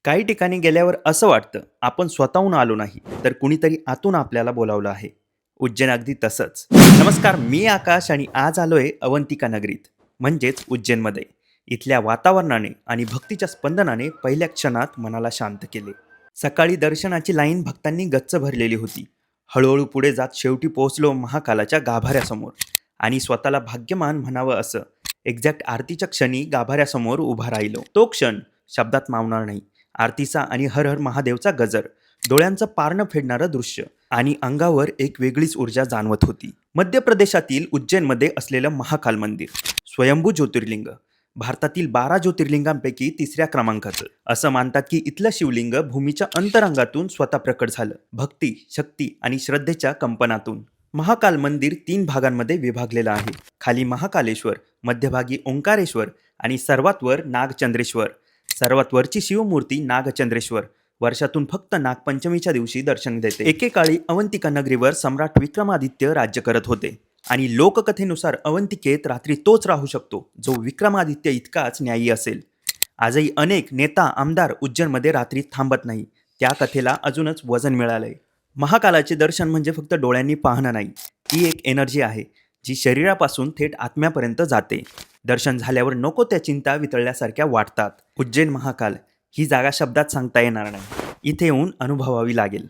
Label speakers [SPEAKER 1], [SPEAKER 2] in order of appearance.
[SPEAKER 1] काही ठिकाणी गेल्यावर असं वाटतं आपण स्वतःहून आलो नाही तर कुणीतरी आतून आपल्याला बोलावलं आहे. उज्जैन अगदी तसंच. नमस्कार, मी आकाश आणि आज आलोय अवंतिका नगरीत, म्हणजेच उज्जैनमध्ये. इथल्या वातावरणाने आणि भक्तीच्या स्पंदनाने पहिल्या क्षणात मनाला शांत केले. सकाळी दर्शनाची लाईन भक्तांनी गच्च भरलेली होती. हळूहळू पुढे जात शेवटी पोहोचलो महाकालाच्या गाभाऱ्यासमोर. आणि स्वतःला भाग्यमान म्हणावं असं एक्झॅक्ट आरतीच्या क्षणी गाभाऱ्यासमोर उभा राहिलो. तो क्षण शब्दात मावणार नाही. आरतीचा आणि हर हर महादेवचा गजर, डोळ्यांचं पारणं फेडणारं दृश्य आणि अंगावर एक वेगळीच ऊर्जा जाणवत होती. मध्य प्रदेशातील उज्जैनमध्ये असलेलं महाकाल मंदिर, स्वयंभू ज्योतिर्लिंग, भारतातील 12 ज्योतिर्लिंगांपैकी 3ऱ्या क्रमांकाचं. असं मानतात की इथलं शिवलिंग भूमीच्या अंतरंगातून स्वतः प्रकट झालं, भक्ती, शक्ती आणि श्रद्धेच्या कंपनातून. महाकाल मंदिर 3 भागांमध्ये विभागलेलं आहे. खाली महाकालेश्वर, मध्यभागी ओंकारेश्वर आणि सर्वात वर नागचंद्रेश्वर. सर्वात वरची शिवमूर्ती नागचंद्रेश्वर वर्षातून फक्त नागपंचमीच्या दिवशी दर्शन देते. एकेकाळी अवंतिका नगरीवर सम्राट विक्रमादित्य राज्य करत होते आणि लोककथेनुसार अवंतिकेत रात्री तोच राहू शकतो जो विक्रमादित्य इतकाच न्यायी असेल. आजही अनेक नेता आमदार उज्जैनमध्ये रात्री थांबत नाही. त्या कथेला अजूनच वजन मिळालंय. महाकालाचे दर्शन म्हणजे फक्त डोळ्यांनी पाहणं नाही, ती एक एनर्जी आहे जी शरीरापासून थेट आत्म्यापर्यंत जाते. दर्शन झाल्यावर नको त्या चिंता वितळल्यासारख्या वाटतात. उज्जैन महाकाल ही जागा शब्दात सांगता येणार नाही, इथे येऊन अनुभवावी लागेल.